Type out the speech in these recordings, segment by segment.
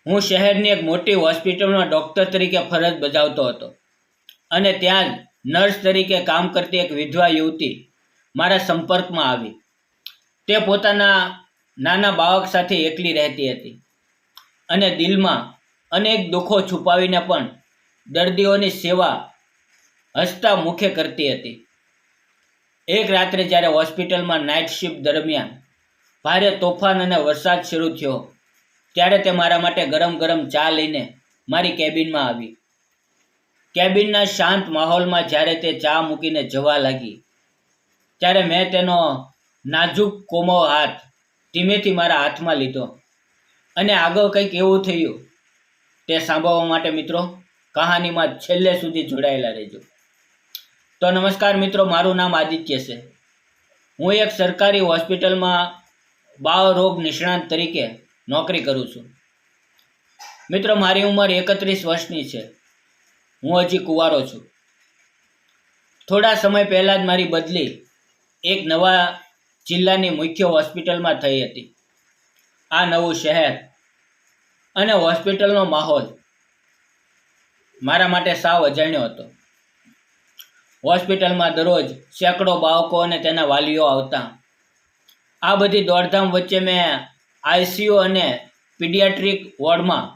હું શહેરની એક મોટી હોસ્પિટલમાં ડૉક્ટર તરીકે ફરજ બજાવતો હતો અને ત્યાં જ નર્સ તરીકે કામ કરતી એક વિધવા યુવતી મારા સંપર્કમાં આવી. તે પોતાના નાના બાળક સાથે એકલી રહેતી હતી અને દિલમાં અનેક દુઃખો છુપાવીને પણ દર્દીઓની સેવા હસતા મુખે કરતી હતી. એક રાત્રે જ્યારે હોસ્પિટલમાં નાઇટ શિફ્ટ દરમિયાન ભારે તોફાન અને વરસાદ શરૂ થયો ત્યારે તે મારા માટે ગરમ ગરમ ચા લઈને મારી કેબિનમાં આવી. કેબિનના શાંત માહોલમાં જ્યારે તે ચા મૂકીને જવા લાગી ત્યારે મેં તેનો નાજુક કોમળ હાથ ધીમેથી મારા હાથમાં લીધો અને આગળ કંઈક એવું થયું તે સાંભળવા માટે મિત્રો કહાનીમાં છેલ્લે સુધી જોડાયેલા રહેજો. તો નમસ્કાર મિત્રો, મારું નામ આદિત્ય છે. હું એક સરકારી હોસ્પિટલમાં બાળ રોગ નિષ્ણાત તરીકે નોકરી કરું છું. મિત્રો, મારી ઉંમર 31 વર્ષની છે. હું હજી કુંવારો છું. થોડા સમય પહેલાં જ મારી બદલી એક નવા જિલ્લાની મુખ્ય હોસ્પિટલમાં થઈ હતી. આ નવું શહેર અને હોસ્પિટલનો માહોલ મારા માટે સાવ અજાણ્યો હતો. હોસ્પિટલમાં દરરોજ સેંકડો બાળકો અને તેના વાલીઓ આવતા. આ બધી દોડધામ વચ્ચે મેં આઈસીયુ અને પીડિયાટ્રિક વોર્ડમાં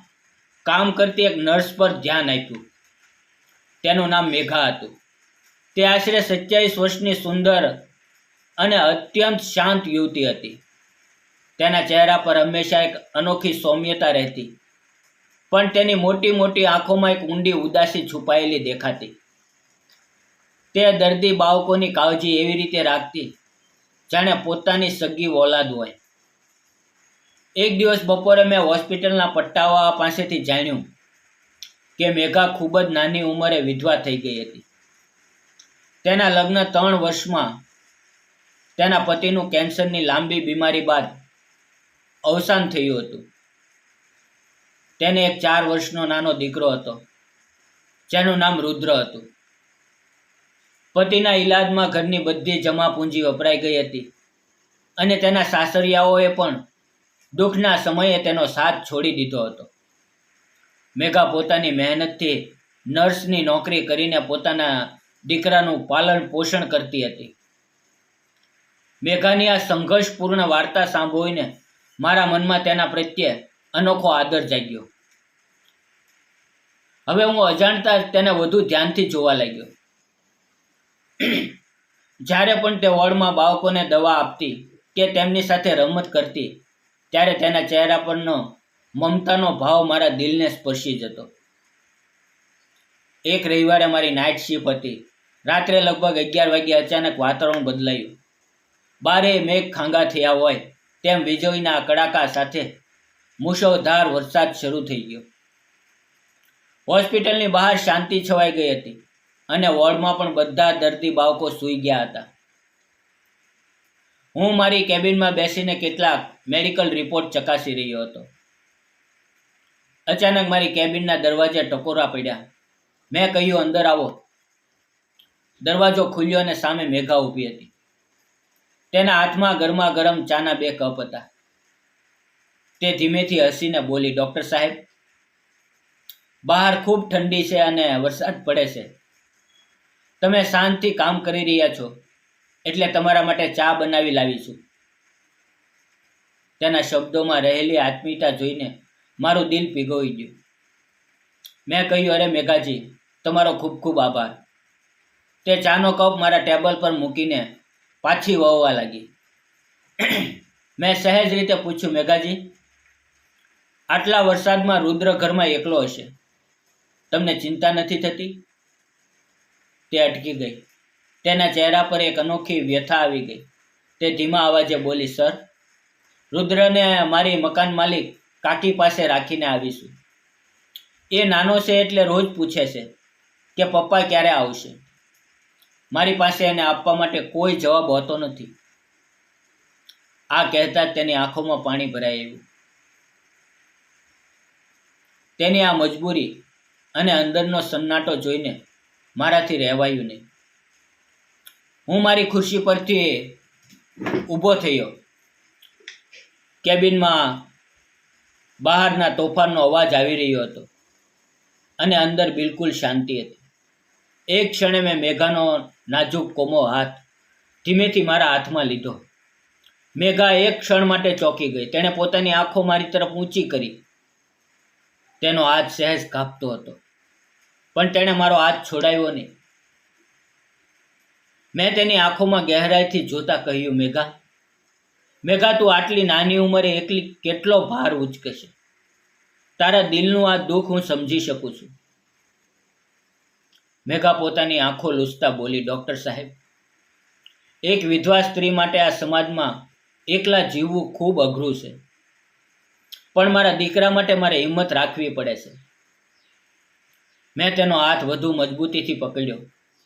કામ કરતી એક નર્સ પર ધ્યાન આપ્યું. તેનું નામ મેઘા હતું. તે આશરે 27 વર્ષની સુંદર અને અત્યંત શાંત યુવતી હતી. તેના ચહેરા પર હંમેશા એક અનોખી સૌમ્યતા રહેતી, પણ તેની મોટી મોટી આંખોમાં એક ઊંડી ઉદાસી છુપાયેલી દેખાતી. તે દર્દી બાળકોની કાળજી એવી રીતે રાખતી જાણે પોતાની સગી ઓલાદ હોય. એક દિવસ બપોરે મેં હોસ્પિટલના પટ્ટાવાળા પાસેથી જાણ્યું કે મેઘા ખૂબ જ નાની ઉંમરે વિધવા થઈ ગઈ હતી. તેના લગ્ન 3 વર્ષમાં તેના પતિનું કેન્સરની લાંબી બીમારી બાદ અવસાન થયું હતું. તેને એક 4 વર્ષનો નાનો દીકરો હતો જેનું નામ રુદ્ર હતું. પતિના ઈલાજમાં ઘરની બધી જમા પૂંજી વપરાઈ ગઈ હતી અને તેના સાસરિયાઓએ પણ દુઃખના સમયે તેનો સાથ છોડી દીધો હતો. મેઘા પોતાની મહેનતથી નર્સની નોકરી કરીને પોતાના દીકરાનું પાલન પોષણ કરતી હતી. મેઘાની આ સંઘર્ષપૂર્ણ વાર્તા સાંભળીને મારા મનમાં તેના પ્રત્યે અનોખો આદર જાગ્યો. હવે હું અજાણતા જ તેને વધુ ધ્યાનથી જોવા લાગ્યો. જ્યારે પણ તે વોર્ડમાં બાળકોને દવા આપતી કે તેમની સાથે રમત કરતી ત્યારે તેના ચહેરા પરનો મમતાનો ભાવ મારા દિલને સ્પર્શી જતો. એક રવિવારે મારી નાઇટ શિફ્ટ હતી. રાત્રે લગભગ 11 વાગ્યે અચાનક વાતાવરણ બદલાયું. બારે મેઘ ખાંગા થયા હોય તેમ વીજળીના કડાકા સાથે મુશળધાર વરસાદ શરૂ થઈ ગયો. હોસ્પિટલની બહાર શાંતિ છવાઈ ગઈ હતી અને વોર્ડમાં પણ બધા દર્દી બાળકો સૂઈ ગયા હતા. હું મારી કેબિનમાં બેસીને કેટલાક મેડિકલ રિપોર્ટ ચકાસી રહ્યો હતો. અચાનક મારી કેબિનના દરવાજે ટકોરા પડ્યા. મેં કહ્યું, અંદર આવો. દરવાજો ખુલ્યો અને સામે મેઘા ઊભી હતી. તેના હાથમાં ગરમા ગરમ ચાના 2 કપ હતા. તે ધીમેથી હસીને બોલી, ડૉક્ટર સાહેબ, બહાર ખૂબ ઠંડી છે અને વરસાદ પડે છે. તમે શાંતિથી કામ કરી રહ્યા છો એટલે તમારા માટે ચા બનાવી લાવી છું. તેના શબ્દોમાં રહેલી આત્મીયતા જોઈને મારું દિલ પીગળી ગયું. મેં કહ્યું, અરે મેઘાજી, તમારો ખૂબ ખૂબ આભાર. તે ચાનો કપ મારા ટેબલ પર મૂકીને પાછી વળવા લાગી. મેં સહેજ રીતે પૂછ્યું, મેઘાજી, આટલા વરસાદમાં રુદ્ર ઘરમાં એકલો હશે, તમને ચિંતા નથી થતી? તે અટકી ગઈ. તેના ચહેરા પર એક અનોખી વ્યથા આવી ગઈ. તે ધીમા અવાજે બોલી, સર, રુદ્રને મારી મકાન માલિક કાકી પાસે રાખીને આવીશું. એ નાનો છે એટલે રોજ પૂછે છે કે પપ્પા ક્યારે આવશે. મારી પાસે એને આપવા માટે કોઈ જવાબ હોતો નથી. આ કહેતા જ તેની આંખોમાં પાણી ભરાઈ આવ્યું. તેની આ મજબૂરી અને અંદરનો સન્નાટો જોઈને મારાથી રહેવાયું નહીં. હું મારી ખુરશી પરથી ઊભો થયો. કેબિનમાં બહારના તોફાનનો અવાજ આવી રહ્યો હતો અને અંદર બિલકુલ શાંતિ હતી. એક ક્ષણે મેં મેઘાનો નાજુક કોમો હાથ ધીમેથી મારા હાથમાં લીધો. મેઘા એક ક્ષણ માટે ચોંકી ગઈ. તેણે પોતાની આંખો મારી તરફ ઊંચી કરી. તેનો હાથ સહેજ કાપતો હતો, પણ તેણે મારો હાથ છોડાવ્યો નહીં. મેં તેની આંખોમાં ગહેરાઈથી જોતા કહ્યું, મેઘા, તું આટલી નાની ઉંમરે એકલી કેટલો ભાર ઉચકે છે. તારા દિલનું આ દુઃખ હું સમજી શકું છું. મેઘા પોતાની આંખો લૂછતા બોલી, ડૉક્ટર સાહેબ, એક વિધવા સ્ત્રી માટે આ સમાજમાં એકલા જીવવું ખૂબ અઘરું છે, પણ મારા દીકરા માટે મારે હિંમત રાખવી પડે છે. મેં તેનો હાથ વધુ મજબૂતીથી પકડ્યો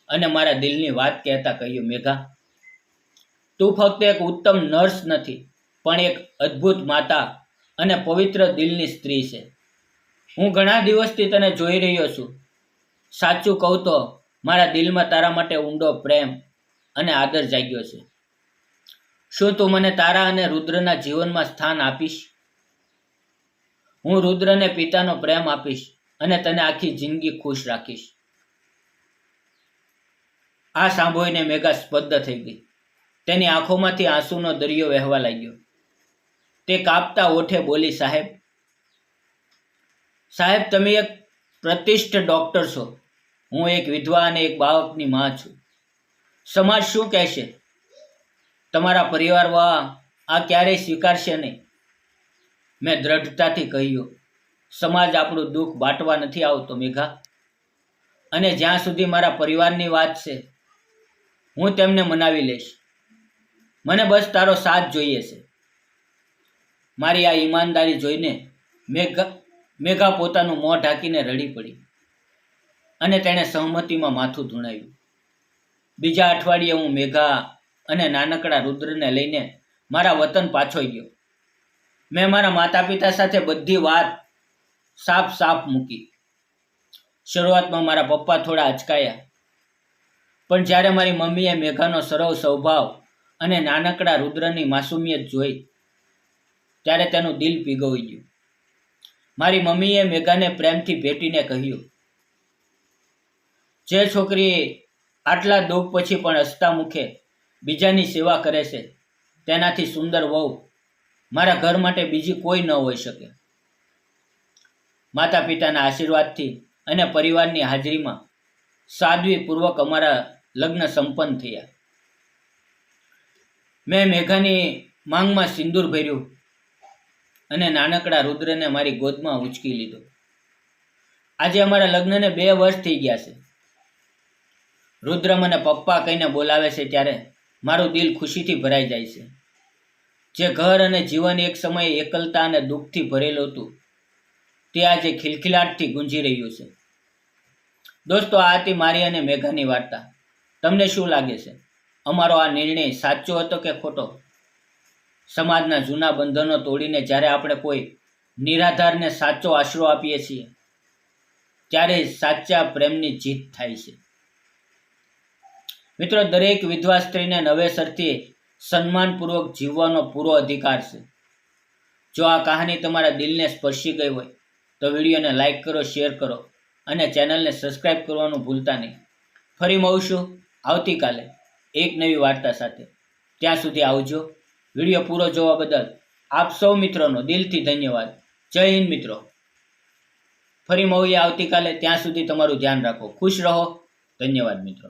અને મારા દિલની વાત કહેતા કહ્યું, મેઘા, તું ફક્ત એક ઉત્તમ નર્સ નથી, પણ એક અદ્ભુત માતા અને પવિત્ર દિલની સ્ત્રી છે. હું ઘણા દિવસથી તને જોઈ રહ્યો છું. સાચું કહું તો મારા દિલમાં તારા માટે ઊંડો પ્રેમ અને આદર જાગ્યો છે. શું તું મને તારા અને રુદ્રના જીવનમાં સ્થાન આપીશ? હું રુદ્રને પિતાનો પ્રેમ આપીશ અને તને આખી જિંદગી ખુશ રાખીશ. આ સાંભળીને મેઘા સ્તબ્ધ થઈ ગઈ. તેની આંખોમાંથી આંસુનો દરિયો વહેવા લાગ્યો. તે કાપતા ઓઠે બોલી, સાહેબ, તમે એક પ્રતિષ્ઠિત ડૉક્ટર છો. હું એક વિધવા અને એક બાળકની માં છું. સમાજ શું કહેશે? તમારા પરિવારમાં આ ક્યારેય સ્વીકારશે નહીં. મેં દ્રઢતાથી કહ્યું, સમાજ આપણું દુઃખ બાંટવા નથી આવતો મેઘા, અને જ્યાં સુધી મારા પરિવારની વાત છે, હું તેમને મનાવી લઈશ. મને બસ તારો સાથ જોઈએ છે. મારી આ ઈમાનદારી જોઈને મેઘા પોતાનું મોં ઢાંકીને રડી પડી અને તેણે સહમતીમાં માથું ધૂણાવ્યું. બીજા અઠવાડિયે હું મેઘા અને નાનકડા રુદ્રને લઈને મારા વતન પાછો ગયો. મેં મારા માતા પિતા સાથે બધી વાત સાફ મૂકી. શરૂઆતમાં મારા પપ્પા થોડા અચકાયા, પણ જ્યારે મારી મમ્મીએ મેઘાનો સરળ સ્વભાવ અને નાનકડા રુદ્રની માસુમિયત જોઈ, ત્યારે તેનું દિલ પીગળી ગયું. મારી મમ્મીએ મેઘાને પ્રેમથી ભેટીને કહ્યું, જે છોકરી આટલા દુઃખ પછી પણ હસતા મુખે બીજાની સેવા કરે છે, તેનાથી સુંદર વહુ મારા ઘર માટે બીજી કોઈ ન હોઈ શકે. માતા પિતાના આશીર્વાદથી અને પરિવારની હાજરીમાં સાદગીપૂર્વક અમારા લગ્ન સંપન્ન થયા. મેં મેઘાની માંગમાં સિંદૂર ભર્યું અને નાનકડા રુદ્રને મારી ગોદમાં ઉંચકી લીધો. આજે અમારા લગ્નને 2 વર્ષ થઈ ગયા છે. રુદ્ર મને પપ્પા કહીને બોલાવે છે ત્યારે મારું દિલ ખુશીથી ભરાઈ જાય છે. જે ઘર અને જીવન એક સમયે એકલતા અને દુઃખથી ભરેલું હતું, તે આજે ખિલખિલાટથી ગુંજી રહ્યું છે. દોસ્તો, આ હતી મારી અને મેઘાની વાર્તા. તમને શું લાગે છે? અમારો આ નિર્ણય સાચો હતો કે ખોટો? સમાજના જૂના બંધનો તોડીને જ્યારે આપણે કોઈ નિરાધારને સાચો આશરો આપીએ છીએ, ત્યારે સાચા પ્રેમની જીત થાય છે. મિત્રો, દરેક વિધવા સ્ત્રીને નવેસરથી સન્માનપૂર્વક જીવવાનો પૂરો અધિકાર છે. જો આ કહાની તમારા દિલને સ્પર્શી ગઈ હોય તો વિડીયોને લાઈક કરો, શેર કરો અને ચેનલને સબસ્ક્રાઈબ કરવાનું ભૂલતા નહીં. ફરી મળીશું આવતીકાલે એક નવી વાર્તા સાથે. ત્યાં સુધી આવજો. વિડીયો પૂરો જોવા બદલ આપ સૌ મિત્રોનો દિલથી ધન્યવાદ. જય હિન્દ મિત્રો. ફરી મળીએ આવતીકાલે. ત્યાં સુધી તમારું ધ્યાન રાખો. ખુશ રહો. ધન્યવાદ મિત્રો.